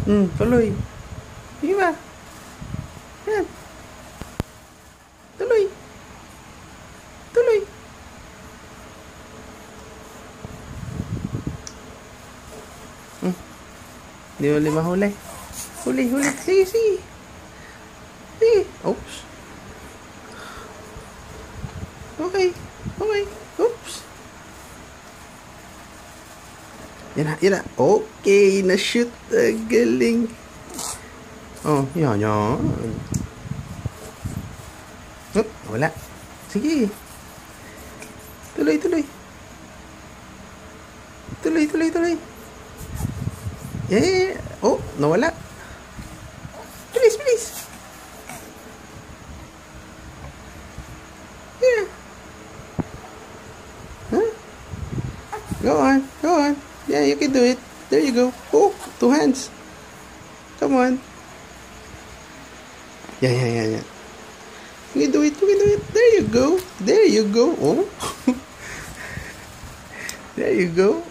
Tuloy. Sige ba? Yan. Tuloy. Tuloy. Di ulit mahuli. Huli. Sige. Sige. Oops. Okay. Oops. Yan na. Okay, na-shoot. Galing. Oh, yan. Wala. Sige. Tuloy. Yeah. Oh, nawala. Bilis. Yeah. Huh? Go on. Yeah, you can do it. There you go. Oh, 2 hands. Come on. Yeah. You can do it. There you go. Oh. There you go.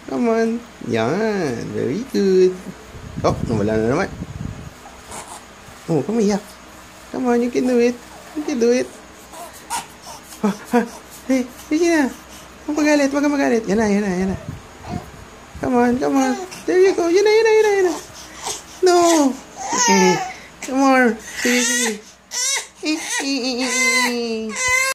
Come on. Yan. Very good. Oh, nawala na naman. Oh, kumiyak. Come on, you can do it. Hey, sige na. Huwag magalit. Yan na. Come on. There you go. Yan na. No. Come on. Sige.